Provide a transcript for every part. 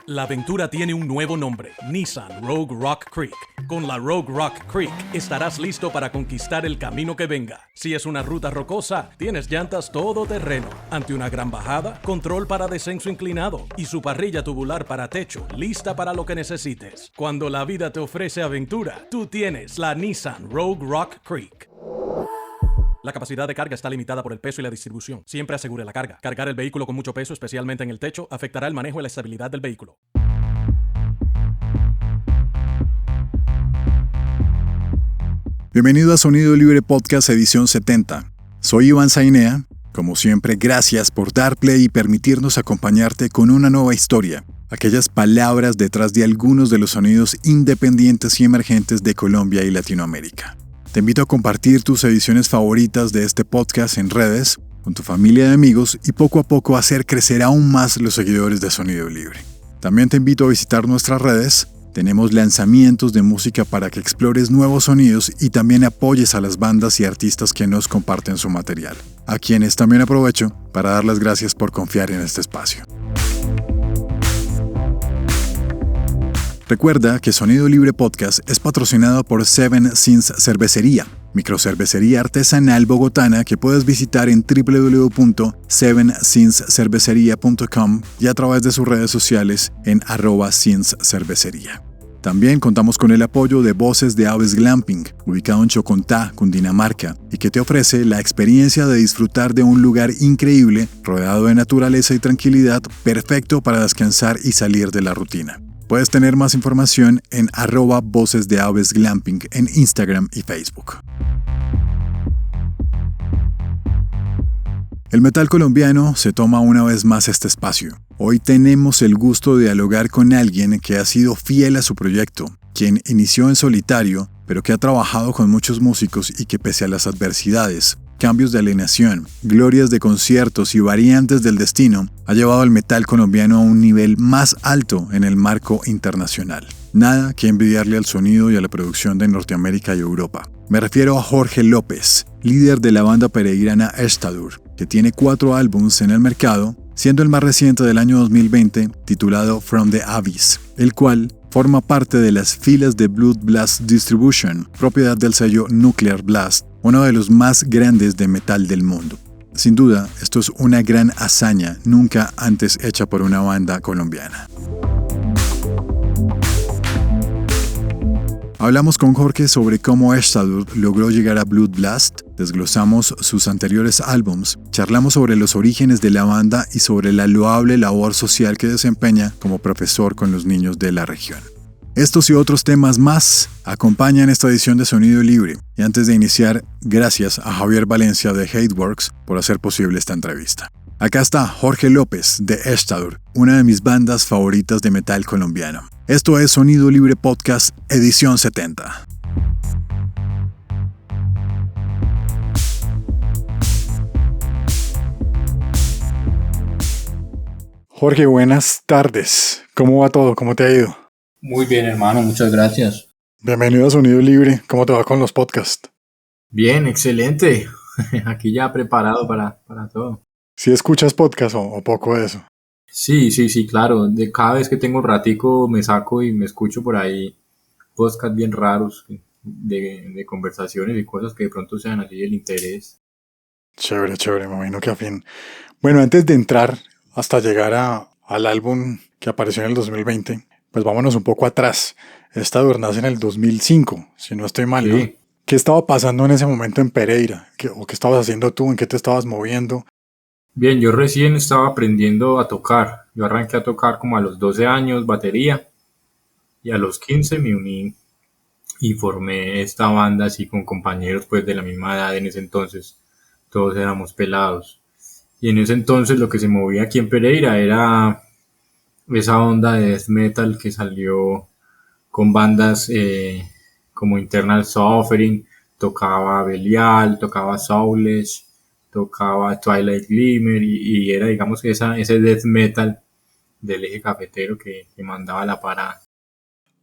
La aventura tiene un nuevo nombre, Nissan Rogue Rock Creek. Con la Rogue Rock Creek estarás listo para conquistar el camino que venga. Si es una ruta rocosa, tienes llantas todoterreno. Ante una gran bajada, control para descenso inclinado y su parrilla tubular para techo, lista para lo que necesites. Cuando la vida te ofrece aventura, tú tienes la Nissan Rogue Rock Creek. La capacidad de carga está limitada por el peso y la distribución. Siempre asegure la carga. Cargar el vehículo con mucho peso, especialmente en el techo, afectará el manejo y la estabilidad del vehículo. Bienvenido a Sonido Libre Podcast edición 70. Soy Iván Zainea. Como siempre, gracias por dar play y permitirnos acompañarte con una nueva historia. Aquellas palabras detrás de algunos de los sonidos independientes y emergentes de Colombia y Latinoamérica. Te invito a compartir tus ediciones favoritas de este podcast en redes, con tu familia de amigos y poco a poco hacer crecer aún más los seguidores de Sonido Libre. También te invito a visitar nuestras redes. Tenemos lanzamientos de música para que explores nuevos sonidos y también apoyes a las bandas y artistas que nos comparten su material, a quienes también aprovecho para dar las gracias por confiar en este espacio. Recuerda que Sonido Libre Podcast es patrocinado por Seven Sins Cervecería, microcervecería artesanal bogotana que puedes visitar en www.sevensinscerveceria.com y a través de sus redes sociales en @sinscervecería. También contamos con el apoyo de Voces de Aves Glamping, ubicado en Chocontá, Cundinamarca, y que te ofrece la experiencia de disfrutar de un lugar increíble, rodeado de naturaleza y tranquilidad, perfecto para descansar y salir de la rutina. Puedes tener más información en @Voces de Aves Glamping en Instagram y Facebook. El metal colombiano se toma una vez más este espacio. Hoy tenemos el gusto de dialogar con alguien que ha sido fiel a su proyecto, quien inició en solitario, pero que ha trabajado con muchos músicos y que pese a las adversidades, cambios de alineación, glorias de conciertos y variantes del destino, ha llevado al metal colombiano a un nivel más alto en el marco internacional. Nada que envidiarle al sonido y a la producción de Norteamérica y Europa. Me refiero a Jorge López, líder de la banda pereirana Estadur, que tiene 4 álbumes en el mercado, siendo el más reciente del año 2020 titulado From the Abyss, el cual forma parte de las filas de Blood Blast Distribution, propiedad del sello Nuclear Blast, uno de los más grandes de metal del mundo. Sin duda, esto es una gran hazaña nunca antes hecha por una banda colombiana. Hablamos con Jorge sobre cómo Estadur logró llegar a Blood Blast, desglosamos sus anteriores álbums, charlamos sobre los orígenes de la banda y sobre la loable labor social que desempeña como profesor con los niños de la región. Estos y otros temas más acompañan esta edición de Sonido Libre. Y antes de iniciar, gracias a Javier Valencia de Hateworks por hacer posible esta entrevista. Acá está Jorge López de Estadur, una de mis bandas favoritas de metal colombiano. Esto es Sonido Libre Podcast, edición 70. Jorge, buenas tardes. ¿Cómo va todo? ¿Cómo te ha ido? Muy bien, hermano, muchas gracias. Bienvenido a Sonido Libre. ¿Cómo te va con los podcasts? Bien, excelente. Aquí ya preparado para todo. ¿Sí escuchas podcast o poco de eso? Sí, claro. De cada vez que tengo un ratico me saco y me escucho por ahí podcasts bien raros de conversaciones y cosas que de pronto sean así del interés. Chévere, me imagino que a fin. Bueno, antes de entrar hasta llegar al álbum que apareció en el 2020, pues vámonos un poco atrás. Estadur nace en el 2005, si no estoy mal, ¿no? Sí. ¿Qué estaba pasando en ese momento en Pereira? ¿Qué estabas haciendo tú? ¿En qué te estabas moviendo? Bien, yo recién estaba aprendiendo a tocar. Yo arranqué a tocar como a los 12 años batería y a los 15 me uní y formé esta banda así con compañeros pues de la misma edad en ese entonces. Todos éramos pelados. Y en ese entonces lo que se movía aquí en Pereira era esa onda de death metal que salió con bandas como Internal Suffering, tocaba Belial, tocaba Soulless, tocaba Twilight Glimmer y era digamos que ese death metal del eje cafetero que mandaba la parada.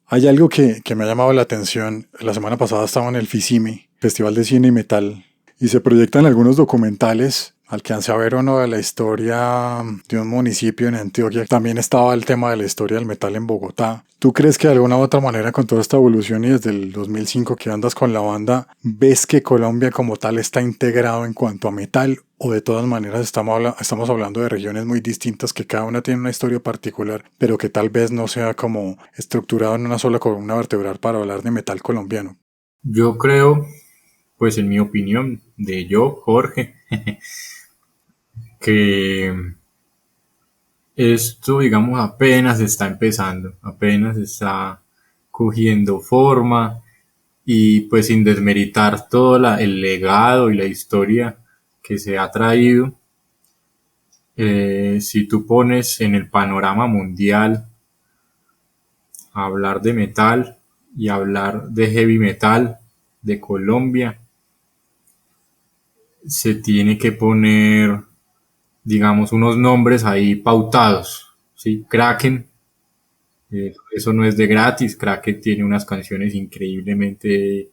Hay algo que me ha llamado la atención. La semana pasada estaba en el FICIME, Festival de Cine y Metal, y se proyectan algunos documentales Alcancé a ver uno de la historia de un municipio en Antioquia. También estaba el tema de la historia del metal en Bogotá. ¿Tú crees que de alguna u otra manera con toda esta evolución y desde el 2005 que andas con la banda, ves que Colombia como tal está integrado en cuanto a metal o de todas maneras estamos hablando de regiones muy distintas que cada una tiene una historia particular, pero que tal vez no sea como estructurado en una sola columna vertebral para hablar de metal colombiano? Yo creo, pues en mi opinión, de yo, Jorge, que esto, digamos, apenas está empezando, apenas está cogiendo forma y pues sin desmeritar todo el legado y la historia que se ha traído, si tú pones en el panorama mundial hablar de metal y hablar de heavy metal de Colombia, se tiene que poner, digamos, unos nombres ahí pautados, ¿sí? Kraken, eso no es de gratis. Kraken tiene unas canciones increíblemente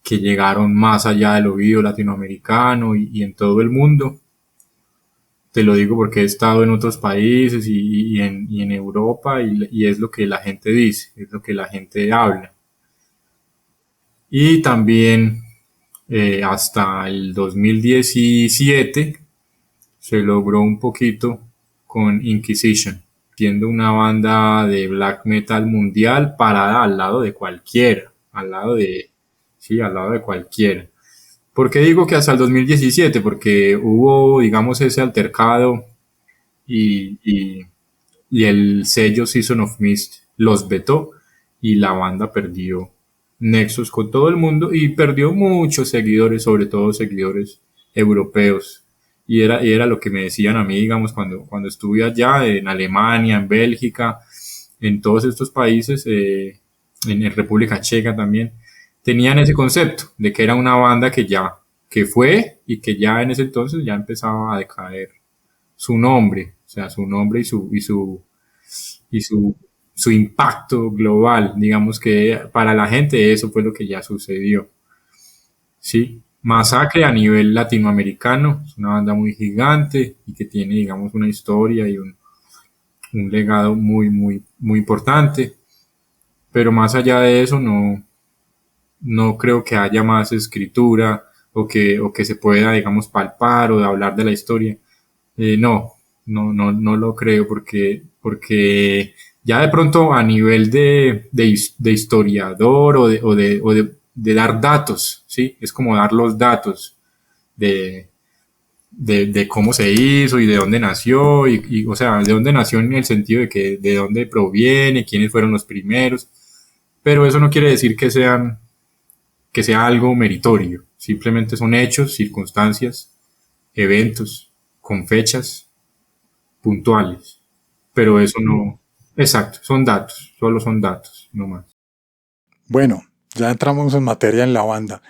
que llegaron más allá del oído latinoamericano y en todo el mundo. Te lo digo porque he estado en otros países y en Europa y es lo que la gente dice, es lo que la gente habla. Y también hasta el 2017 se logró un poquito con Inquisition, siendo una banda de black metal mundial parada al lado de cualquiera, al lado de, sí, al lado de cualquiera. ¿Por qué digo que hasta el 2017? Porque hubo, digamos, ese altercado y, y, y el sello Season of Mist los vetó y la banda perdió nexos con todo el mundo y perdió muchos seguidores, sobre todo seguidores europeos. Y era lo que me decían a mí, digamos, cuando estuve allá en Alemania, en Bélgica, en todos estos países, en República Checa también, tenían ese concepto de que era una banda que ya, que fue y que ya en ese entonces ya empezaba a decaer su nombre, o sea, su nombre y su impacto global. Digamos que para la gente eso fue lo que ya sucedió. Sí, Masacre a nivel latinoamericano, es una banda muy gigante y que tiene, digamos, una historia y un legado muy importante. Pero más allá de eso, no creo que haya más escritura o que se pueda, digamos, palpar o de hablar de la historia. No, no lo creo porque ya de pronto a nivel de historiador de dar datos, ¿sí? Es como dar los datos de, de cómo se hizo y de dónde nació o sea, de dónde nació en el sentido de que de dónde proviene, quiénes fueron los primeros, pero eso no quiere decir que sea algo meritorio, simplemente son hechos, circunstancias, eventos con fechas puntuales, pero eso no, exacto, son datos, solo son datos, no más. Bueno, ya entramos en materia en la banda.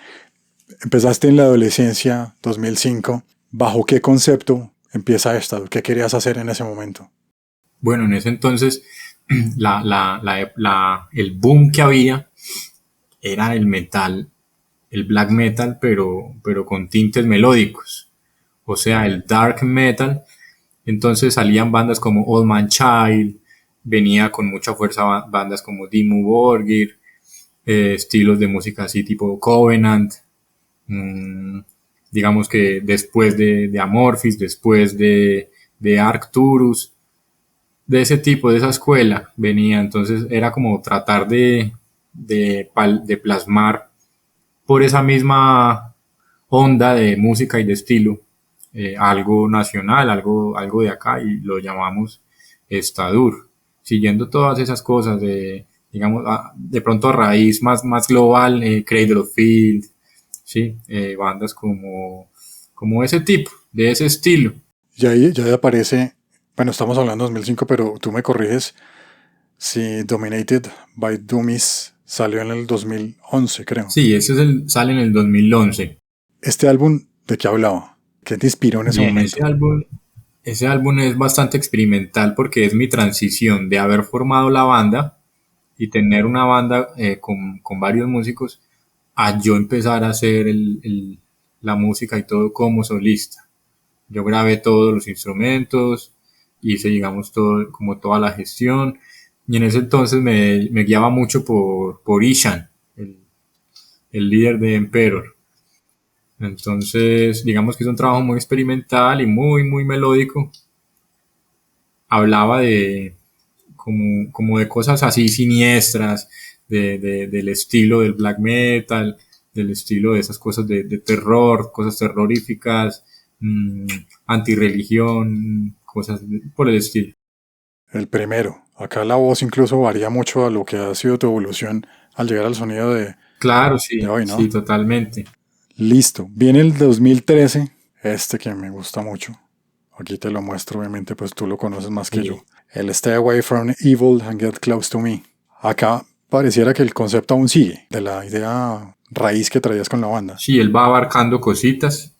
Empezaste en la adolescencia, 2005. ¿Bajo qué concepto empieza esta? ¿Qué querías hacer en ese momento? Bueno, en ese entonces el boom que había era el metal, el black metal, pero con tintes melódicos, o sea, el dark metal. Entonces salían bandas como Old Man Child, venía con mucha fuerza bandas como Dimmu Borgir, estilos de música así tipo Covenant, mmm, digamos que después de Amorphis, después de Arcturus, de ese tipo, de esa escuela venía. Entonces era como tratar de plasmar por esa misma onda de música y de estilo, algo nacional, algo de acá, y lo llamamos Estadur, siguiendo todas esas cosas, digamos, de pronto a raíz más global, Cradle of Field, ¿sí? Bandas como ese tipo, de ese estilo. Ya aparece, bueno, estamos hablando de 2005, pero tú me corriges si Dominated by Dummies salió en el 2011, creo. Sí, sale en el 2011. ¿Este álbum de qué hablaba? ¿Qué te inspiró en ese Bien, momento? ese álbum es bastante experimental porque es mi transición de haber formado la banda y tener una banda con varios músicos a yo empezar a hacer la música y todo como solista. Yo grabé todos los instrumentos, hice, digamos, todo, como toda la gestión, y en ese entonces me guiaba mucho por Ishan, el líder de Emperor. Entonces, digamos que es un trabajo muy experimental y muy melódico. Hablaba como de cosas así siniestras, del estilo del black metal, del estilo de esas cosas de terror, cosas terroríficas, mmm, antirreligión, cosas por el estilo. El primero. Acá la voz incluso varía mucho a lo que ha sido tu evolución al llegar al sonido Claro, de sí, hoy, sí, ¿no? totalmente. Listo. Viene el 2013, este que me gusta mucho. Aquí te lo muestro, obviamente, pues tú lo conoces más que yo. Sí. El Stay Away from Evil and Get Close to Me. Acá pareciera que el concepto aún sigue, de la idea raíz que traías con la banda. Sí, él va abarcando cositas.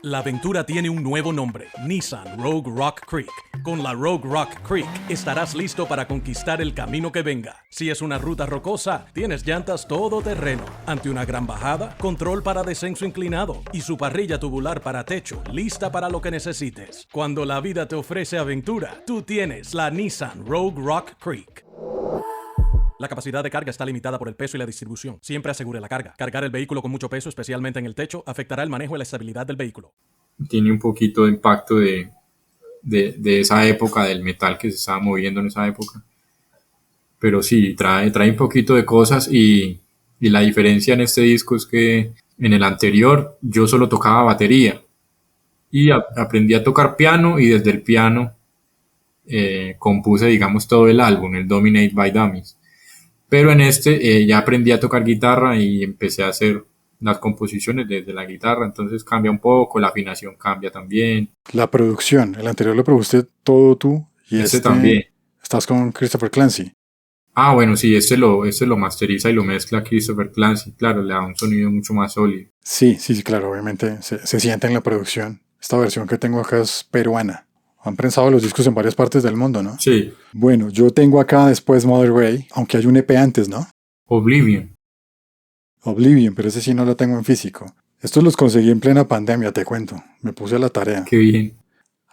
La aventura tiene un nuevo nombre, Nissan Rogue Rock Creek. Con la Rogue Rock Creek estarás listo para conquistar el camino que venga. Si es una ruta rocosa, tienes llantas todoterreno. Ante una gran bajada, control para descenso inclinado y su parrilla tubular para techo, lista para lo que necesites. Cuando la vida te ofrece aventura, tú tienes la Nissan Rogue Rock Creek. La capacidad de carga está limitada por el peso y la distribución. Siempre asegure la carga. Cargar el vehículo con mucho peso, especialmente en el techo, afectará el manejo y la estabilidad del vehículo. Tiene un poquito de impacto de esa época, del metal que se estaba moviendo en esa época. Pero sí, trae un poquito de cosas y la diferencia en este disco es que en el anterior yo solo tocaba batería y aprendí a tocar piano y desde el piano compuse, digamos, todo el álbum, el Dominate by Dummies. Pero en este ya aprendí a tocar guitarra y empecé a hacer las composiciones desde la guitarra, entonces cambia un poco, la afinación cambia también. La producción, el anterior lo produjiste todo tú y Este este también. estás con Christopher Clancy. Ah, bueno, sí, este lo masteriza y lo mezcla Christopher Clancy, claro, le da un sonido mucho más sólido. Sí, claro, obviamente se siente en la producción. Esta versión que tengo acá es peruana. Han prensado los discos en varias partes del mundo, ¿no? Sí, Bueno, yo tengo acá después Mother Ray, aunque hay un EP antes, ¿no? Oblivion, Oblivion, pero ese sí no lo tengo en físico. Estos los conseguí en plena pandemia, te cuento. Me puse a la tarea. qué bien,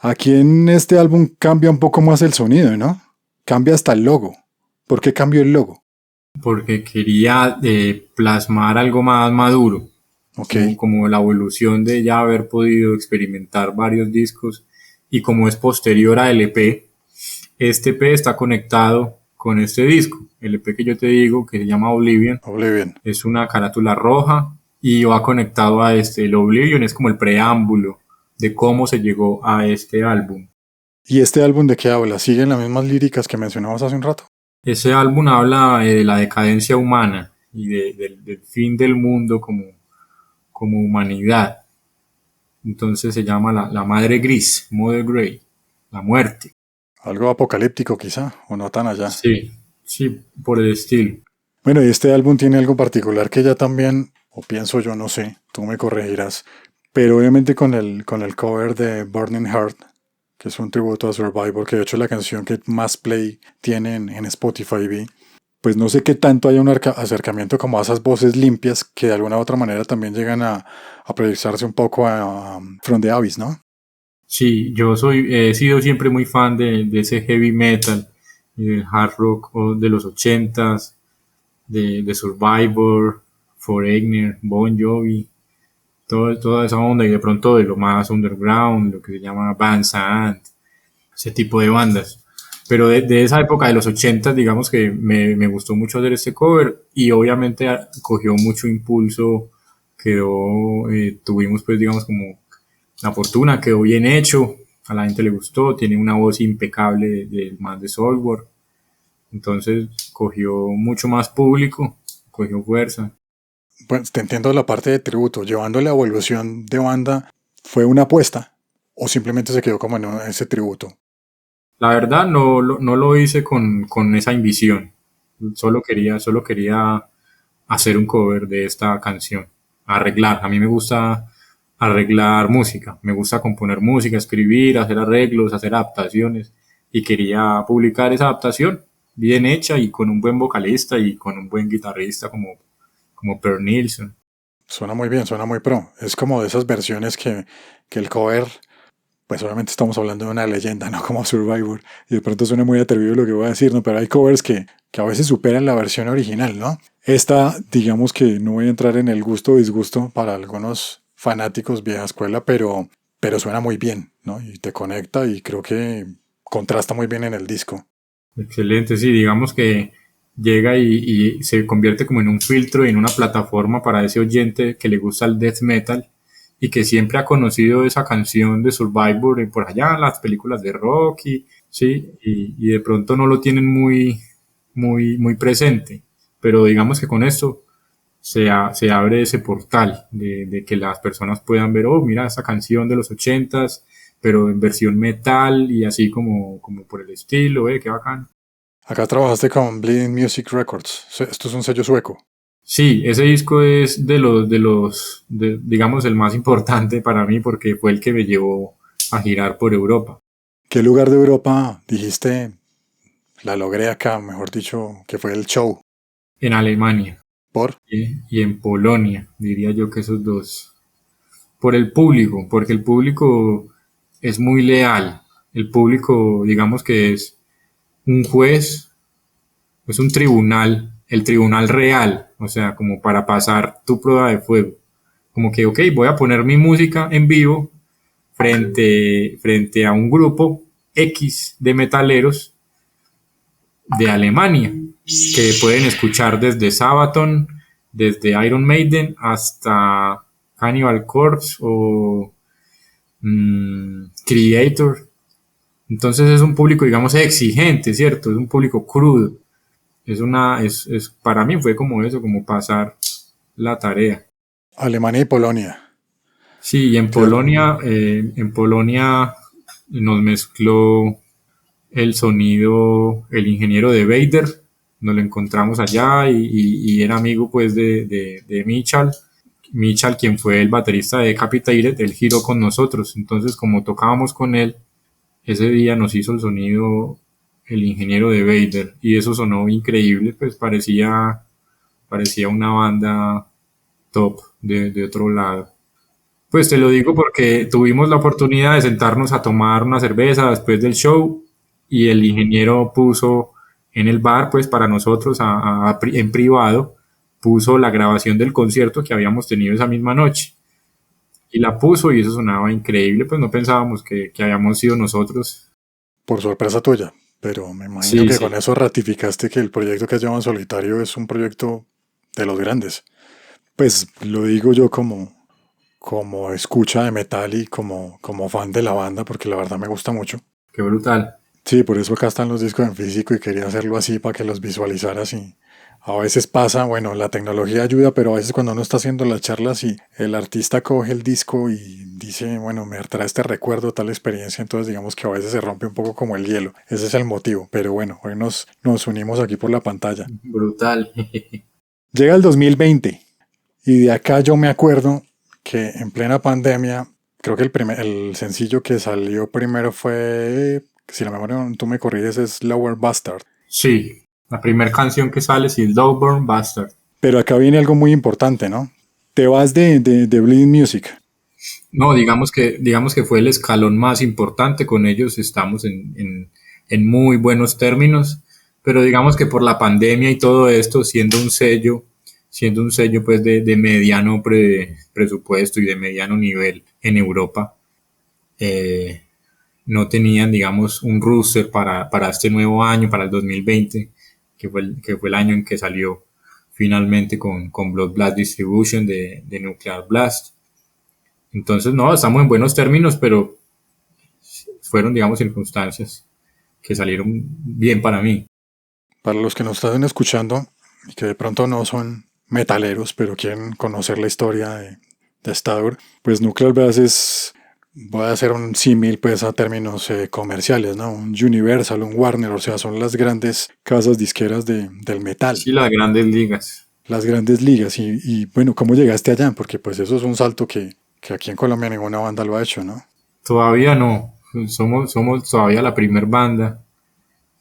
Aquí en este álbum cambia un poco más el sonido, ¿no? Cambia hasta el logo. ¿Por qué cambió el logo? porque quería plasmar algo más maduro, Ok. como la evolución de ya haber podido experimentar varios discos y como es posterior a LP, este EP está conectado con este disco. El EP que yo te digo, que se llama Oblivion, Oblivion. es una carátula roja y va conectado a este. El Oblivion es como el preámbulo de cómo se llegó a este álbum. ¿Y este álbum de qué habla? ¿Siguen las mismas líricas que mencionabas hace un rato? Ese álbum habla de la decadencia humana y del fin del mundo como humanidad. Entonces se llama la Madre Gris, Mother Grey, la muerte. Algo apocalíptico quizá, o no tan allá. Sí, sí, por el estilo. Bueno, y este álbum tiene algo particular que ya también, o pienso yo, no sé, tú me corregirás, pero obviamente con el cover de Burning Heart, que es un tributo a Survivor, que de hecho es la canción que más play tiene en Spotify, vi, pues no sé qué tanto haya un acercamiento como a esas voces limpias que de alguna u otra manera también llegan a proyectarse un poco a From the Abyss, ¿no? Sí, he sido siempre muy fan de ese heavy metal y del hard rock de los ochentas, de Survivor, Foreigner, Bon Jovi, toda esa onda y de pronto de lo más underground, lo que se llama Van Sant, ese tipo de bandas. Pero de esa época de los ochentas, digamos que me gustó mucho hacer este cover y obviamente cogió mucho impulso, tuvimos pues digamos como la fortuna, quedó bien hecho, a la gente le gustó, tiene una voz impecable del man de Soulwork, entonces cogió mucho más público, cogió fuerza. Pues te entiendo la parte de tributo, llevando la evolución de banda, ¿fue una apuesta o simplemente se quedó como en ese tributo? La verdad no lo hice con esa ambición, solo quería hacer un cover de esta canción, arreglar, a mí me gusta arreglar música, me gusta componer música, escribir, hacer arreglos, hacer adaptaciones y quería publicar esa adaptación bien hecha y con un buen vocalista y con un buen guitarrista como Per Nilsson. Suena muy bien, suena muy pro. Es como de esas versiones que el cover pues obviamente estamos hablando de una leyenda, no como Survivor, y de pronto suena muy atrevido lo que voy a decir, ¿no? Pero hay covers que a veces superan la versión original, ¿no? Esta, digamos que no voy a entrar en el gusto o disgusto para algunos fanáticos vieja escuela, pero suena muy bien, ¿no? Y te conecta y creo que contrasta muy bien en el disco. Excelente, sí, digamos que llega y se convierte como en un filtro y en una plataforma para ese oyente que le gusta el death metal y que siempre ha conocido esa canción de Survivor por allá en las películas de Rocky, sí, y de pronto no lo tienen muy presente, pero digamos que con esto se abre ese portal de que las personas puedan ver, oh, mira esa canción de los ochentas, pero en versión metal y así como por el estilo, qué bacán. Acá trabajaste con Bleeding Music Records. Esto es un sello sueco. Sí, ese disco es digamos, el más importante para mí porque fue el que me llevó a girar por Europa. ¿Qué lugar de Europa dijiste la logré acá, mejor dicho, que fue el show? En Alemania ¿Por? y en Polonia, diría yo que esos dos. Por el público, porque el público es muy leal. El público, digamos que es un juez, es un tribunal, el tribunal real, o sea, como para pasar tu prueba de fuego. Como que, ok, voy a poner mi música en vivo frente a un grupo X de metaleros de Alemania, que pueden escuchar desde Sabaton, desde Iron Maiden hasta Cannibal Corpse o Creator. Entonces es un público, digamos, exigente, ¿cierto? Es un público crudo. Para mí fue como eso, como pasar la tarea. Alemania y Polonia. Sí, y en Polonia nos mezcló el sonido, el ingeniero de Vader, nos lo encontramos allá y era amigo pues de Michal. Michal, quien fue el baterista de Decapitated, él giró con nosotros. Entonces, como tocábamos con él, ese día nos hizo el sonido el ingeniero de Vader y eso sonó increíble, pues parecía una banda top de otro lado. Pues te lo digo porque tuvimos la oportunidad de sentarnos a tomar una cerveza después del show y el ingeniero puso en el bar, pues para nosotros en privado, puso la grabación del concierto que habíamos tenido esa misma noche. Y la puso y eso sonaba increíble, pues no pensábamos que habíamos sido nosotros. Por sorpresa tuya. Pero me imagino Sí, que sí. con eso ratificaste que el proyecto que has llevado en solitario es un proyecto de los grandes. Pues lo digo yo como escucha de metal y como fan de la banda, porque la verdad me gusta mucho. Qué brutal. Sí, por eso acá están los discos en físico y quería hacerlo así para que los visualizaras y a veces pasa, bueno, la tecnología ayuda, pero a veces cuando uno está haciendo las charlas y el artista coge el disco y dice, bueno, me trae este recuerdo, tal experiencia, entonces digamos que a veces se rompe un poco como el hielo. Ese es el motivo, pero bueno, hoy nos unimos aquí por la pantalla. Brutal. Llega el 2020 y de acá yo me acuerdo que en plena pandemia, creo que el sencillo que salió primero fue, si la memoria tú me corriges, es Lower Bastard. Sí, la primera canción que sale es Lowborn Bastard. Pero acá viene algo muy importante, ¿no? Te vas de Bleeding Music. No, digamos que fue el escalón más importante, con ellos estamos en muy buenos términos, pero digamos que por la pandemia y todo esto, siendo un sello pues de mediano presupuesto y de mediano nivel en Europa, eh, no tenían, digamos, un roster para este nuevo año, para el 2020, que fue el año en que salió finalmente con Blood Blast Distribution de Nuclear Blast. Entonces, no, estamos en buenos términos, pero fueron, digamos, circunstancias que salieron bien para mí. Para los que nos están escuchando y que de pronto no son metaleros, pero quieren conocer la historia de Stadur, pues Nuclear Blast es, voy a hacer un símil pues a términos comerciales, ¿no? Un Universal, un Warner, o sea, son las grandes casas disqueras del metal. Sí, las grandes ligas. Las grandes ligas y bueno, ¿cómo llegaste allá? Porque pues eso es un salto que aquí en Colombia ninguna banda lo ha hecho, ¿no? Todavía no, somos todavía la primer banda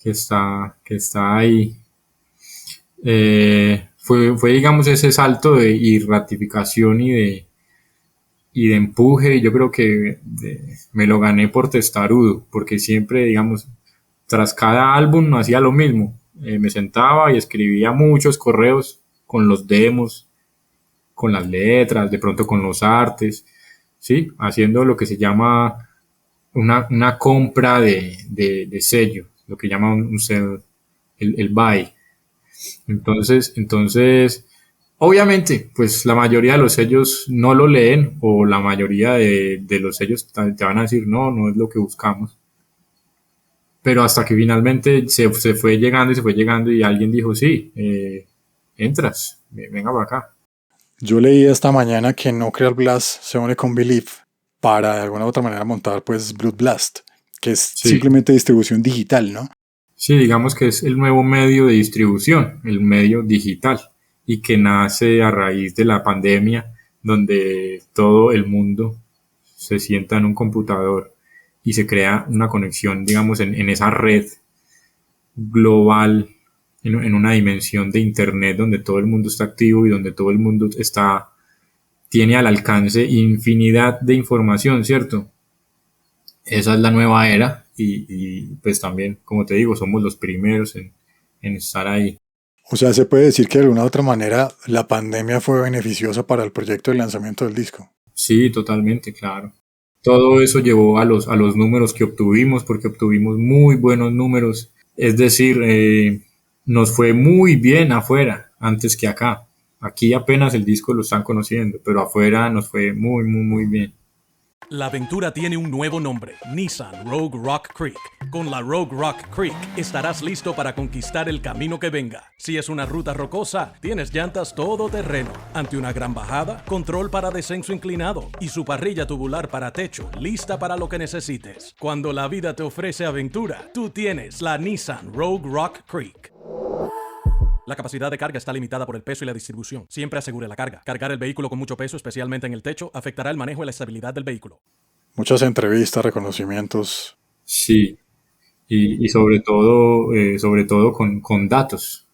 que está ahí. Fue, digamos, ese salto y ratificación y de empuje, yo creo que me lo gané por testarudo, porque siempre, digamos, tras cada álbum no hacía lo mismo. Me sentaba y escribía muchos correos con los demos, con las letras, de pronto con los artes, ¿sí? Haciendo lo que se llama una compra de sello, lo que llaman un sell, el buy. Entonces, obviamente, pues la mayoría de los sellos no lo leen o la mayoría de los sellos te van a decir, no, no es lo que buscamos. Pero hasta que finalmente se fue llegando y se fue llegando y alguien dijo, sí, entras, venga para acá. Yo leí esta mañana que No Crear Blast se une con Believe para de alguna u otra manera montar pues Blood Blast, que es Sí, simplemente distribución digital, ¿no? sí, digamos que es el nuevo medio de distribución, el medio digital, y que nace a raíz de la pandemia, donde todo el mundo se sienta en un computador y se crea una conexión, digamos, en esa red global, en una dimensión de Internet donde todo el mundo está activo y donde todo el mundo tiene al alcance infinidad de información, ¿cierto? Esa es la nueva era y pues también, como te digo, somos los primeros en estar ahí. O sea, se puede decir que de alguna u otra manera la pandemia fue beneficiosa para el proyecto de lanzamiento del disco. Sí, totalmente, claro. Todo eso llevó a los números que obtuvimos, porque obtuvimos muy buenos números. Es decir, nos fue muy bien afuera antes que acá. Aquí apenas el disco lo están conociendo, pero afuera nos fue muy, muy, muy bien. La aventura tiene un nuevo nombre, Nissan Rogue Rock Creek. Con la Rogue Rock Creek estarás listo para conquistar el camino que venga. Si es una ruta rocosa, tienes llantas todoterreno. Ante una gran bajada, control para descenso inclinado y su parrilla tubular para techo, lista para lo que necesites. Cuando la vida te ofrece aventura, tú tienes la Nissan Rogue Rock Creek. La capacidad de carga está limitada por el peso y la distribución. Siempre asegure la carga. Cargar el vehículo con mucho peso, especialmente en el techo, afectará el manejo y la estabilidad del vehículo. Muchas entrevistas, reconocimientos. Sí, y sobre todo con datos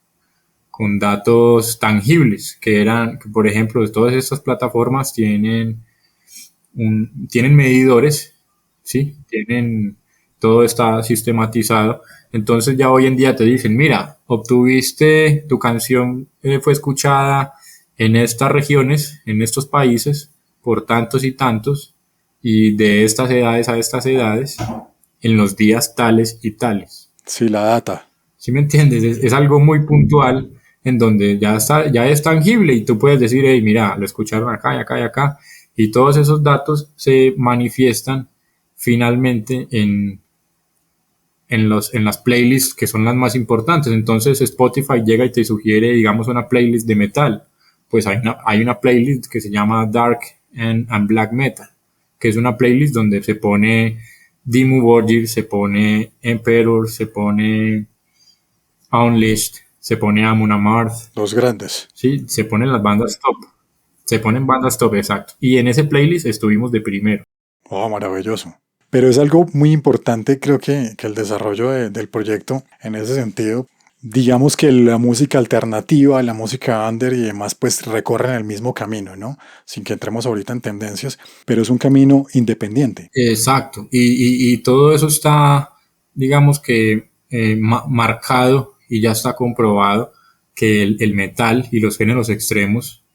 tangibles, que por ejemplo, todas estas plataformas tienen medidores, ¿sí? Todo está sistematizado. Entonces ya hoy en día te dicen, mira, obtuviste, tu canción fue escuchada en estas regiones, en estos países, por tantos y tantos, y de estas edades a estas edades, en los días tales y tales. Sí, la data. ¿Sí me entiendes? Es algo muy puntual en donde ya es tangible y tú puedes decir, hey, mira, lo escucharon acá y acá y acá, y todos esos datos se manifiestan finalmente en las playlists que son las más importantes. Entonces Spotify llega y te sugiere, digamos, una playlist de metal. Pues hay una playlist que se llama Dark and Black Metal, que es una playlist donde se pone Dimmu Borgir, se pone Emperor, se pone Unleashed, se pone Amon Amarth, Los grandes. ¿sí? Se ponen las bandas top. Se ponen bandas top, exacto. Y en ese playlist estuvimos de primero. Oh, maravilloso. Pero es algo muy importante, creo que el desarrollo del proyecto en ese sentido. Digamos que la música alternativa, la música under y demás, pues recorren el mismo camino, ¿no? Sin que entremos ahorita en tendencias, pero es un camino independiente. Exacto. Y todo eso está, digamos que, marcado y ya está comprobado que el metal y los géneros extremos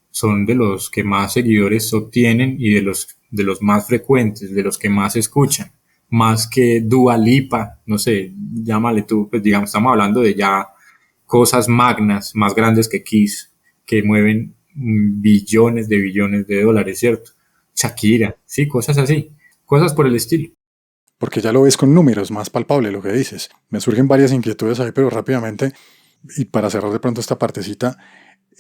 son de los que más seguidores obtienen y de los más frecuentes, de los que más escuchan, más que Dua Lipa, no sé, llámale tú, pues digamos, estamos hablando de ya cosas magnas, más grandes que Kiss, que mueven billones de dólares, ¿cierto? Shakira, sí, cosas así, cosas por el estilo. Porque ya lo ves con números, más palpable lo que dices. Me surgen varias inquietudes ahí, pero rápidamente, y para cerrar de pronto esta partecita,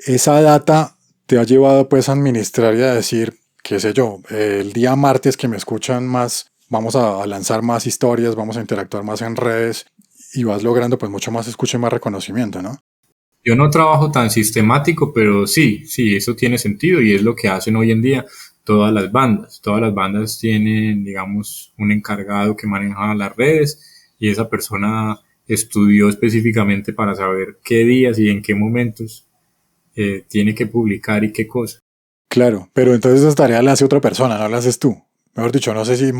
esa data te ha llevado pues a administrar y a decir, qué sé yo, el día martes que me escuchan más, vamos a lanzar más historias, vamos a interactuar más en redes y vas logrando pues mucho más escucha y más reconocimiento, ¿no? Yo no trabajo tan sistemático, pero sí, sí, eso tiene sentido y es lo que hacen hoy en día todas las bandas. Todas las bandas tienen, digamos, un encargado que maneja las redes y esa persona estudió específicamente para saber qué días y en qué momentos tiene que publicar y qué cosa. Claro, pero entonces esa tarea la hace otra persona, no la haces tú. Mejor dicho, no sé si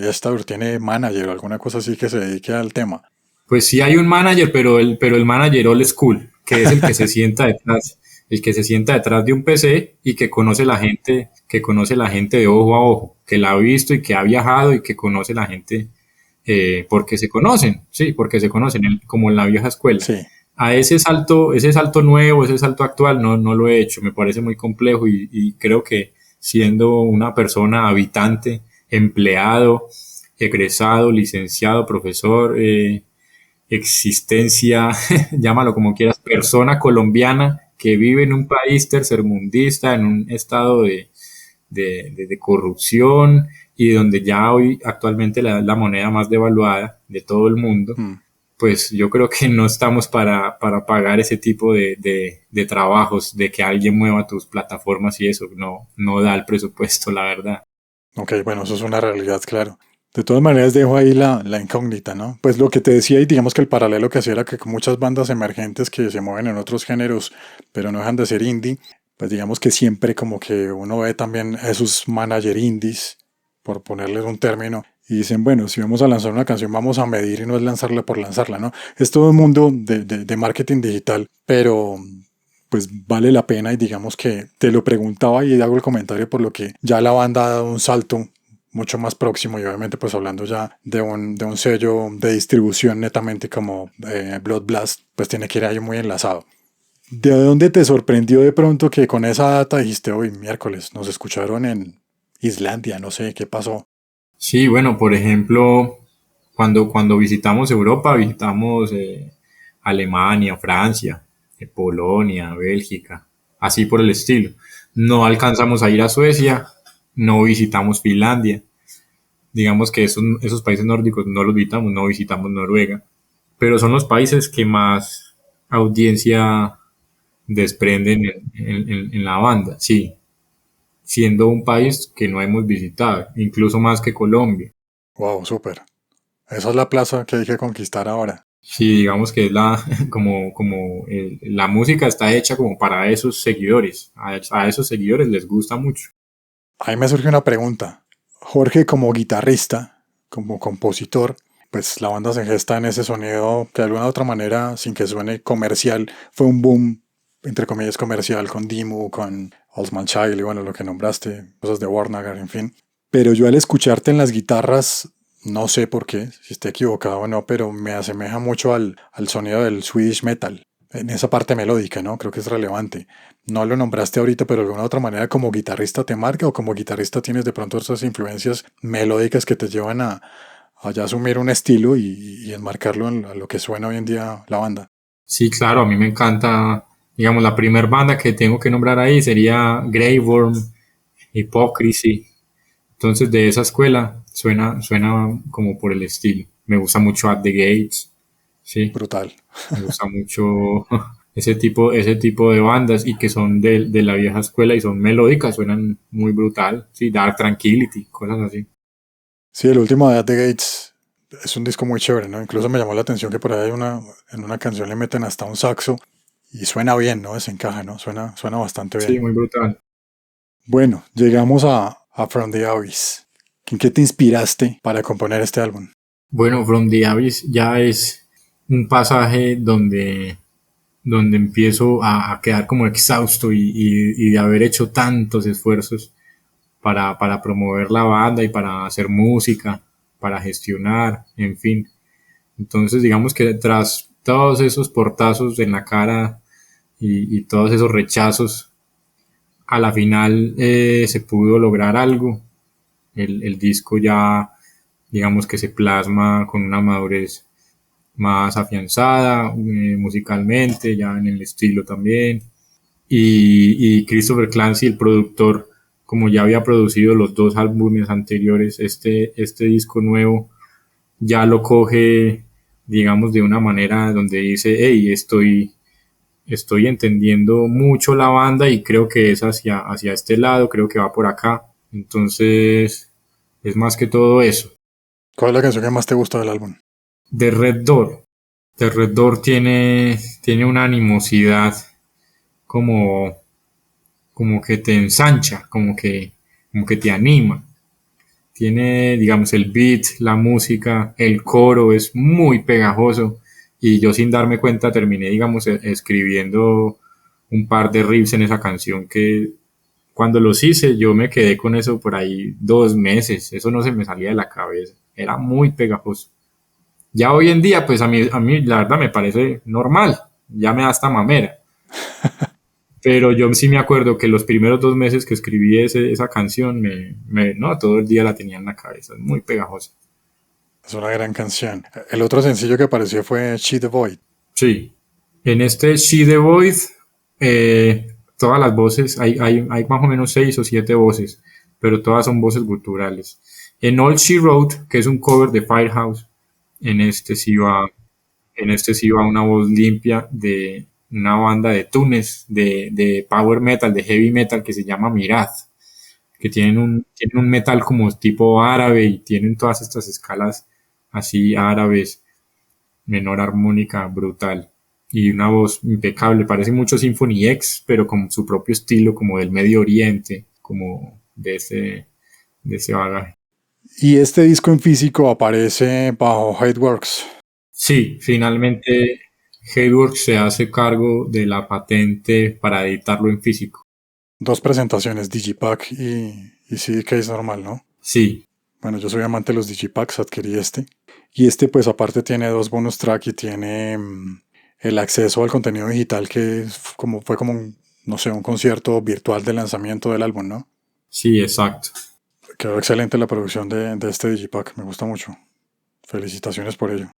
esta tiene manager o alguna cosa así que se dedique al tema. Pues sí hay un manager, pero el manager old school, que es el que se sienta detrás, el que se sienta detrás de un PC y que conoce la gente de ojo a ojo, que la ha visto y que ha viajado y que conoce la gente porque se conocen, sí, porque se conocen, como en la vieja escuela. Sí. A ese salto nuevo, ese salto actual, no lo he hecho, me parece muy complejo y creo que siendo una persona habitante, empleado, egresado, licenciado, profesor, existencia, llámalo como quieras, persona colombiana que vive en un país tercermundista, en un estado de corrupción y donde ya hoy actualmente la moneda más devaluada de todo el mundo, Mm. pues yo creo que no estamos para pagar ese tipo de trabajos, de que alguien mueva tus plataformas y eso, no da el presupuesto, la verdad. Ok, bueno, eso es una realidad, claro. De todas maneras, dejo ahí la incógnita, ¿no? Pues lo que te decía, y digamos que el paralelo que hacía era que con muchas bandas emergentes que se mueven en otros géneros, pero no dejan de ser indie, pues digamos que siempre como que uno ve también esos manager indies, por ponerles un término, y dicen, bueno, si vamos a lanzar una canción, vamos a medir y no es lanzarla por lanzarla, ¿no? Es todo un mundo de marketing digital, pero pues vale la pena y digamos que te lo preguntaba y hago el comentario por lo que ya la banda ha dado un salto mucho más próximo y obviamente pues hablando ya de un sello de distribución netamente como Blood Blast, pues tiene que ir ahí muy enlazado. ¿De dónde te sorprendió de pronto que con esa data dijiste hoy miércoles nos escucharon en Islandia, no sé qué pasó? Sí, bueno, por ejemplo, cuando visitamos Europa, visitamos Alemania, Francia, Polonia, Bélgica, así por el estilo. No alcanzamos a ir a Suecia, no visitamos Finlandia. Digamos que esos países nórdicos no los visitamos, no visitamos Noruega, pero son los países que más audiencia desprenden en la banda, sí, siendo un país que no hemos visitado, incluso más que Colombia. Wow, súper. Esa es la plaza que hay que conquistar ahora. Sí, digamos que es la música está hecha como para esos seguidores. A esos seguidores les gusta mucho. Ahí me surge una pregunta. Jorge como guitarrista, como compositor, pues la banda se gesta en ese sonido que de alguna u otra manera, sin que suene comercial, fue un boom, entre comillas, comercial con Dimu, con Osman Child y bueno, lo que nombraste, cosas de Warnagar, en fin. Pero yo al escucharte en las guitarras, no sé por qué, si estoy equivocado o no, pero me asemeja mucho al sonido del Swedish metal, en esa parte melódica, ¿no? Creo que es relevante. No lo nombraste ahorita, pero de alguna otra manera como guitarrista te marca o como guitarrista tienes de pronto esas influencias melódicas que te llevan a ya asumir un estilo y enmarcarlo en lo que suena hoy en día la banda. Sí, claro, a mí me encanta, digamos, la primer banda que tengo que nombrar ahí sería Grey Worm, Hypocrisy. Entonces, de esa escuela suena como por el estilo. Me gusta mucho At the Gates, sí. Brutal. Me gusta mucho ese tipo de bandas y que son de la vieja escuela y son melódicas, suenan muy brutal. Sí, Dark Tranquility, cosas así. Sí, el último de At the Gates es un disco muy chévere, ¿no? Incluso me llamó la atención que por ahí en una canción le meten hasta un saxo y suena bien, ¿no? Desencaja, ¿no? Suena bastante Sí, bien. muy brutal. Bueno, llegamos a From the Abyss. ¿En qué te inspiraste para componer este álbum? Bueno, From the Abyss ya es un pasaje donde empiezo a quedar como exhausto y de haber hecho tantos esfuerzos para promover la banda y para hacer música, para gestionar, en fin. Entonces, digamos que tras todos esos portazos en la cara y todos esos rechazos, a la final se pudo lograr algo. El disco ya, digamos que se plasma con una madurez más afianzada musicalmente, ya en el estilo también. Y Christopher Clancy, el productor, como ya había producido los dos álbumes anteriores, este disco nuevo ya lo coge, digamos, de una manera donde dice, hey, estoy entendiendo mucho la banda y creo que es hacia este lado, creo que va por acá. Entonces, es más que todo eso. ¿Cuál es la canción que más te gusta del álbum? De Red Door. The Red Door tiene una animosidad como, como que te ensancha, como que te anima. Tiene, digamos, el beat, la música, el coro es muy pegajoso y yo sin darme cuenta terminé, digamos, escribiendo un par de riffs en esa canción que cuando los hice yo me quedé con eso por ahí 2 meses, eso no se me salía de la cabeza, era muy pegajoso. Ya hoy en día, pues a mí la verdad me parece normal, ya me da hasta mamera. Pero yo sí me acuerdo que los primeros 2 meses que escribí esa canción, no, todo el día la tenía en la cabeza, es muy pegajosa. Es una gran canción. El otro sencillo que apareció fue She the Void. Sí, en este She the Void, todas las voces, hay más o menos 6 o 7 voces, pero todas son voces guturales. En All She Wrote, que es un cover de Firehouse, en este sí va, en este sí va una voz limpia de una banda de Túnez, de power metal, de heavy metal que se llama Mirad, que tienen un metal como tipo árabe y tienen todas estas escalas así árabes, menor armónica brutal y una voz impecable. Parece mucho Symphony X, pero con su propio estilo, como del Medio Oriente, como de ese bagaje. Y este disco en físico aparece bajo Hateworks. Sí, finalmente Hateworks se hace cargo de la patente para editarlo en físico. Dos presentaciones, Digipack y CD Case normal, ¿no? Sí, Bueno, yo soy amante de los Digipacks, adquirí este. Y este pues aparte tiene dos bonus track y tiene el acceso al contenido digital que fue como un, no sé, un concierto virtual de lanzamiento del álbum, ¿no? sí, exacto. Quedó excelente la producción de este Digipack, me gusta mucho. Felicitaciones por ello.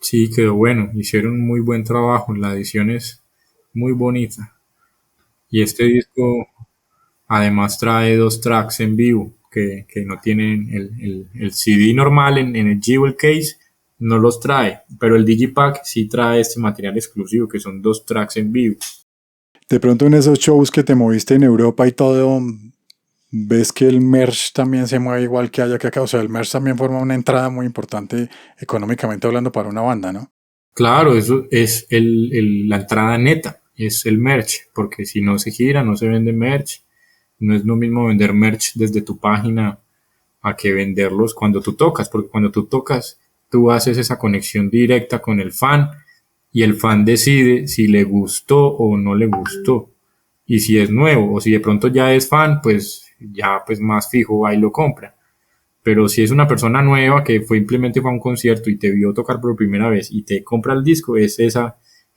Sí, quedó bueno. Hicieron un muy buen trabajo. La edición es muy bonita. Y este disco además trae 2 tracks en vivo que no tienen el CD normal en el Jewel Case, no los trae, pero el Digipack sí trae este material exclusivo que son 2 tracks en vivo. De pronto en esos shows que te moviste en Europa y todo, ves que el merch también se mueve igual que allá que acá. O sea, el merch también forma una entrada muy importante económicamente hablando para una banda, ¿no? Claro, eso es la entrada neta, es el merch, porque si no se gira, no se vende merch. No es lo mismo vender merch desde tu página a que venderlos cuando tú tocas, porque cuando tú tocas, tú haces esa conexión directa con el fan y el fan decide si le gustó o no le gustó. Y si es nuevo o si de pronto ya es fan, pues ya pues más fijo va y lo compra. Pero si es una persona nueva que simplemente fue a un concierto y te vio tocar por primera vez y te compra el disco, ese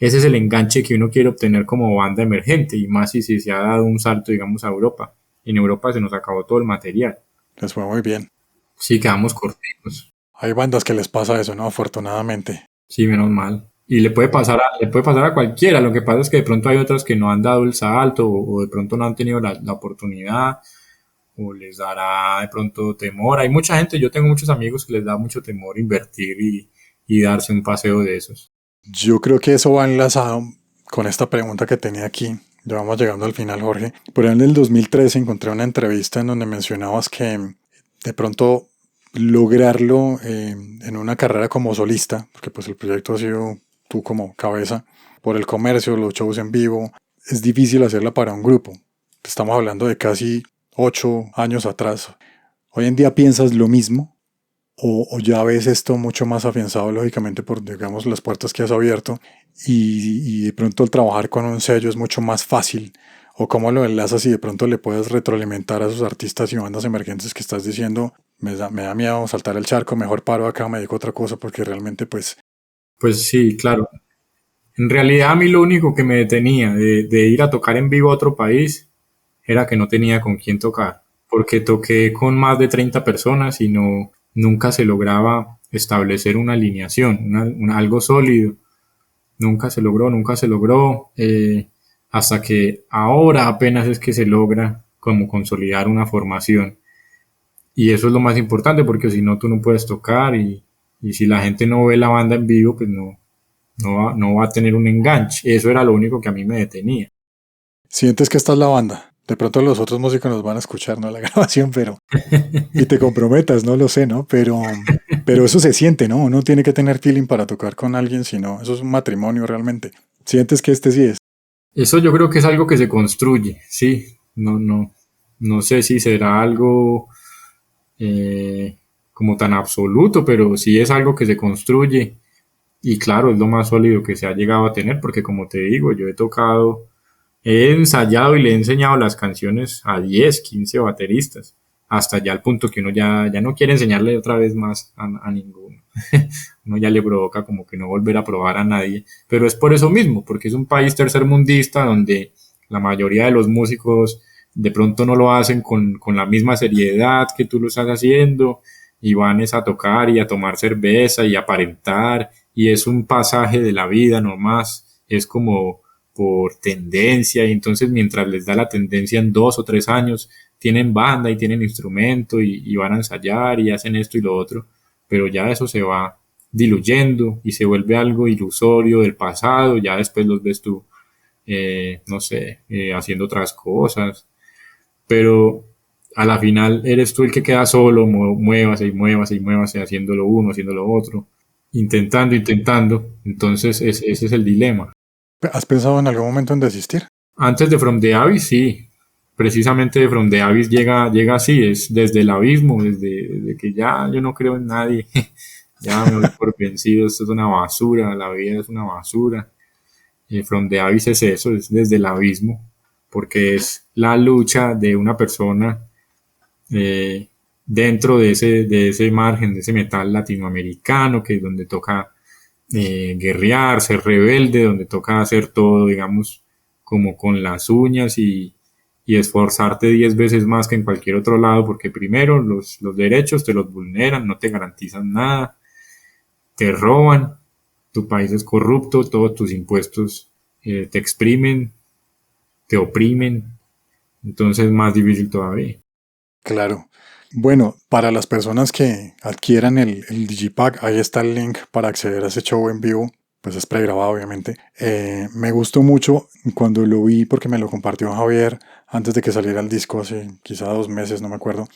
es el enganche que uno quiere obtener como banda emergente y más si se ha dado un salto, digamos, a Europa. En Europa se nos acabó todo el material. Les fue muy bien. Sí, quedamos cortitos. Hay bandas que les pasa eso, ¿no? Afortunadamente. Sí, menos mal. Y le puede pasar a cualquiera. Lo que pasa es que de pronto hay otras que no han dado el salto o de pronto no han tenido la oportunidad o les dará de pronto temor. Hay mucha gente, yo tengo muchos amigos que les da mucho temor invertir y darse un paseo de esos. Yo creo que eso va enlazado con esta pregunta que tenía aquí. Ya vamos llegando al final, Jorge. Por ahí en el 2013 encontré una entrevista en donde mencionabas que de pronto lograrlo en una carrera como solista, porque pues el proyecto ha sido tú como cabeza, por el comercio, los shows en vivo, es difícil hacerla para un grupo. Estamos hablando de casi 8 años atrás. Hoy en día piensas lo mismo o ya ves esto mucho más afianzado lógicamente por, digamos, las puertas que has abierto y de pronto el trabajar con un sello es mucho más fácil o cómo lo enlazas y de pronto le puedes retroalimentar a esos artistas y bandas emergentes que estás diciendo me da miedo saltar el charco, mejor paro acá, me dedico a otra cosa porque realmente pues Pues sí, claro. En realidad a mí lo único que me detenía de ir a tocar en vivo a otro país era que no tenía con quién tocar, porque toqué con más de 30 personas y nunca se lograba establecer una alineación, algo sólido. Nunca se logró, hasta que ahora apenas es que se logra como consolidar una formación. Y eso es lo más importante porque si no tú no puedes tocar y si la gente no ve la banda en vivo, pues no va a tener un enganche. Eso era lo único que a mí me detenía. sientes que esta es la banda. De pronto los otros músicos nos van a escuchar, ¿no? La grabación, pero y te comprometas, no lo sé, ¿no? Pero eso se siente, ¿no? Uno tiene que tener feeling para tocar con alguien, si no, eso es un matrimonio realmente. Sientes que este sí es. Eso yo creo que es algo que se construye, sí. No sé si será algo eh, como tan absoluto, pero sí es algo que se construye y claro, es lo más sólido que se ha llegado a tener, porque como te digo, yo he tocado, he ensayado y le he enseñado las canciones a 10 15 bateristas, hasta ya al punto que uno ya no quiere enseñarle otra vez más a ninguno. Uno ya le provoca como que no volver a probar a nadie, pero es por eso mismo, porque es un país tercermundista donde la mayoría de los músicos de pronto no lo hacen con la misma seriedad que tú lo estás haciendo y van es a tocar y a tomar cerveza y a aparentar y es un pasaje de la vida nomás, es como por tendencia y entonces mientras les da la tendencia en 2 o 3 años tienen banda y tienen instrumento y van a ensayar y hacen esto y lo otro, pero ya eso se va diluyendo y se vuelve algo ilusorio del pasado, ya después los ves tú, no sé, haciendo otras cosas, pero a la final eres tú el que queda solo, muévase y muévase y muévase, haciendo lo uno, haciendo lo otro, intentando, entonces ese es el dilema. ¿Has pensado en algún momento en desistir? Antes de From the Abyss, sí, precisamente de From the Abyss llega así, es desde el abismo, desde que ya yo no creo en nadie, ya me doy por vencido, esto es una basura, la vida es una basura. From the Abyss es eso, es desde el abismo, porque es la lucha de una persona eh, dentro de ese margen, de ese metal latinoamericano, que es donde toca guerrear, ser rebelde, donde toca hacer todo, digamos, como con las uñas y esforzarte 10 veces más que en cualquier otro lado, porque primero los derechos te los vulneran, no te garantizan nada, te roban, tu país es corrupto, todos tus impuestos te exprimen, te oprimen, entonces es más difícil todavía. Claro. Bueno, para las personas que adquieran el Digipack, ahí está el link para acceder a ese show en vivo. Pues es pregrabado, obviamente. Me gustó mucho cuando lo vi porque me lo compartió Javier antes de que saliera el disco, hace quizá 2 meses, no me acuerdo.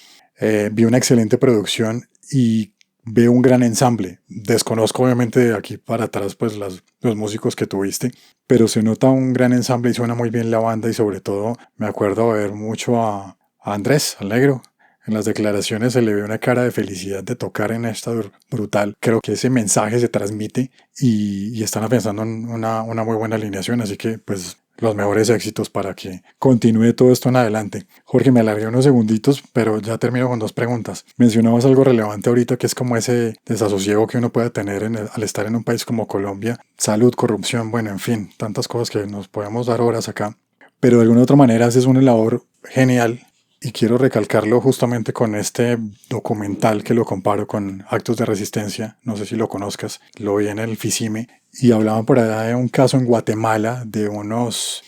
Vi una excelente producción y veo un gran ensamble. Desconozco, obviamente, de aquí para atrás, pues los músicos que tuviste, pero se nota un gran ensamble y suena muy bien la banda y sobre todo me acuerdo ver mucho a Andrés, al negro. En las declaraciones se le ve una cara de felicidad de tocar en esta brutal. Creo que ese mensaje se transmite y están pensando en una muy buena alineación, así que pues los mejores éxitos para que continúe todo esto en adelante. Jorge, me alargué unos segunditos, pero ya termino con 2 preguntas. Mencionabas algo relevante ahorita que es como ese desasosiego que uno puede tener al estar en un país como Colombia. Salud, corrupción, bueno, en fin, tantas cosas que nos podemos dar horas acá. Pero de alguna otra manera haces una labor genial y quiero recalcarlo justamente con este documental que lo comparo con Actos de Resistencia, no sé si lo conozcas, lo vi en el FICIME, y hablaban por allá de un caso en Guatemala de unos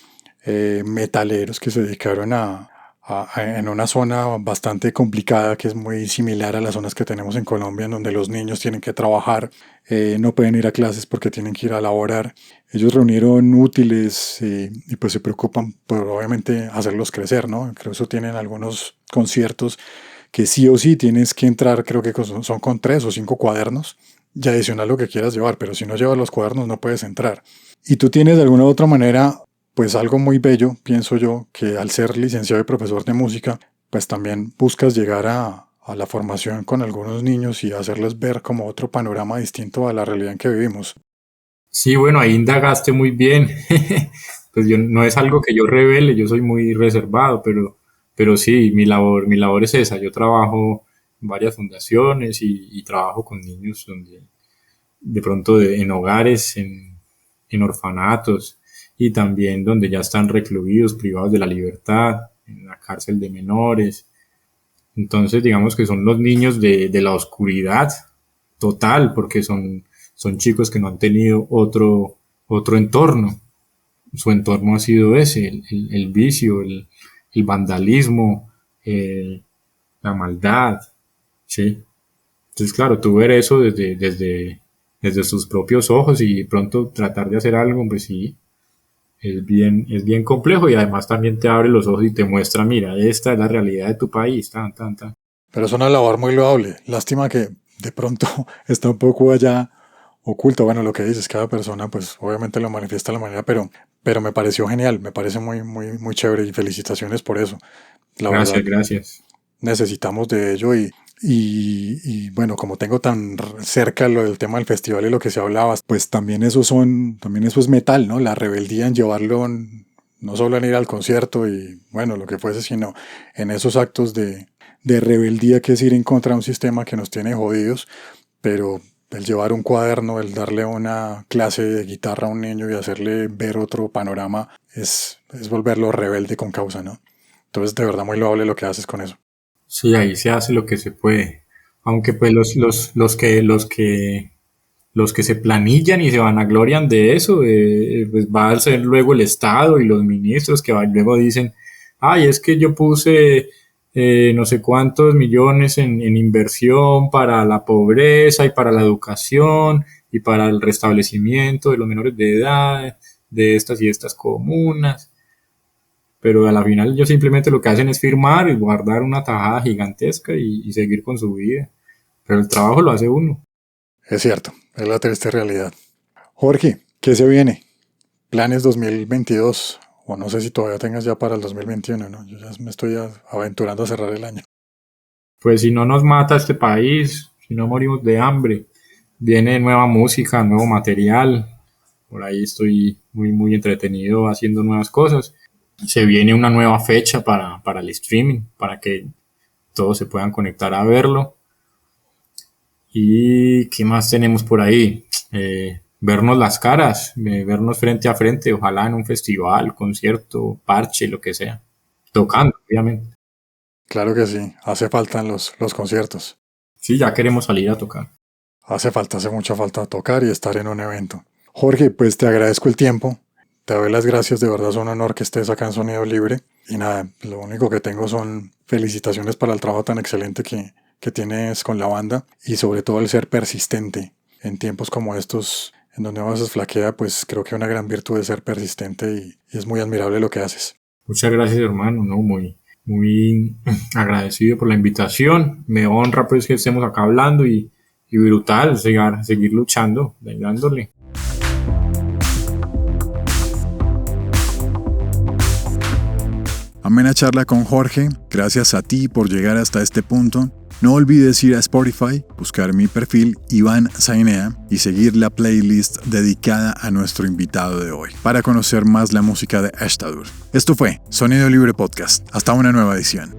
metaleros que se dedicaron en una zona bastante complicada que es muy similar a las zonas que tenemos en Colombia, en donde los niños tienen que trabajar, no pueden ir a clases porque tienen que ir a laborar. Ellos reunieron útiles y pues se preocupan por obviamente hacerlos crecer, ¿no? Creo que eso tienen algunos conciertos que sí o sí tienes que entrar, creo que son con 3 o 5 cuadernos y adicional lo que quieras llevar, pero si no llevas los cuadernos no puedes entrar. Y tú tienes de alguna u otra manera pues algo muy bello, pienso yo, que al ser licenciado y profesor de música, pues también buscas llegar a la formación con algunos niños y hacerles ver como otro panorama distinto a la realidad en que vivimos. Sí, bueno, ahí indagaste muy bien. Pues yo no es algo que yo revele, yo soy muy reservado, pero sí, mi labor es esa. Yo trabajo en varias fundaciones y trabajo con niños donde de pronto en hogares, en orfanatos y también donde ya están recluidos, privados de la libertad, en la cárcel de menores. Entonces, digamos que son los niños de la oscuridad total, porque son chicos que no han tenido otro entorno. Su entorno ha sido ese, el vicio, el vandalismo, eh, la maldad, ¿sí? Entonces, claro, tú ver eso desde sus propios ojos y de pronto tratar de hacer algo, pues sí, es bien complejo y además también te abre los ojos y te muestra, mira, esta es la realidad de tu país, tan, tan, tan. Pero es una labor muy loable. Lástima que de pronto está un poco allá oculto. Bueno, lo que dices, cada persona pues obviamente lo manifiesta de la manera, pero pero me pareció genial, me parece muy, muy, muy chévere y felicitaciones por eso. La Gracias, verdad, gracias. necesitamos de ello y bueno, como tengo tan cerca lo del tema del festival y lo que se hablaba, pues también también eso es metal, ¿no? La rebeldía en llevarlo no solo en ir al concierto y bueno, lo que fuese, sino en esos actos de rebeldía que es ir en contra de un sistema que nos tiene jodidos, pero el llevar un cuaderno, el darle una clase de guitarra a un niño y hacerle ver otro panorama es volverlo rebelde con causa, ¿no? Entonces, de verdad, muy loable lo que haces con eso. Sí, ahí se hace lo que se puede. Aunque pues los que se planillan y se vanaglorian de eso, pues va a ser luego el Estado y los ministros que luego dicen, ay, es que yo puse no sé cuántos millones en inversión para la pobreza y para la educación y para el restablecimiento de los menores de edad de estas y estas comunas. Pero a la final ellos simplemente lo que hacen es firmar y guardar una tajada gigantesca y seguir con su vida. Pero el trabajo lo hace uno. Es cierto, es la triste realidad. Jorge, ¿qué se viene? ¿Planes 2022? O no sé si todavía tengas ya para el 2021, ¿no? Yo ya me estoy aventurando a cerrar el año. Pues si no nos mata este país, si no morimos de hambre, viene nueva música, nuevo material. Por ahí estoy muy, muy entretenido haciendo nuevas cosas. Se viene una nueva fecha para el streaming, para que todos se puedan conectar a verlo. ¿Y qué más tenemos por ahí? Vernos las caras, vernos frente a frente, ojalá en un festival, concierto, parche, lo que sea. Tocando, obviamente. Claro que sí, hace falta en los conciertos. Sí, ya queremos salir a tocar. Hace mucha falta tocar y estar en un evento. Jorge, pues te agradezco el tiempo. Te doy las gracias, de verdad es un honor que estés acá en Sonido Libre. Y nada, lo único que tengo son felicitaciones para el trabajo tan excelente que tienes con la banda y sobre todo el ser persistente en tiempos como estos, en donde a veces flaquea, pues creo que una gran virtud es ser persistente y es muy admirable lo que haces. Muchas gracias, hermano, ¿no? Muy, muy agradecido por la invitación. Me honra pues que estemos acá hablando y brutal seguir luchando, dándole. Amena charla con Jorge, gracias a ti por llegar hasta este punto. No olvides ir a Spotify, buscar mi perfil Iván Zainea y seguir la playlist dedicada a nuestro invitado de hoy para conocer más la música de Ashtadur. Esto fue Sonido Libre Podcast. Hasta una nueva edición.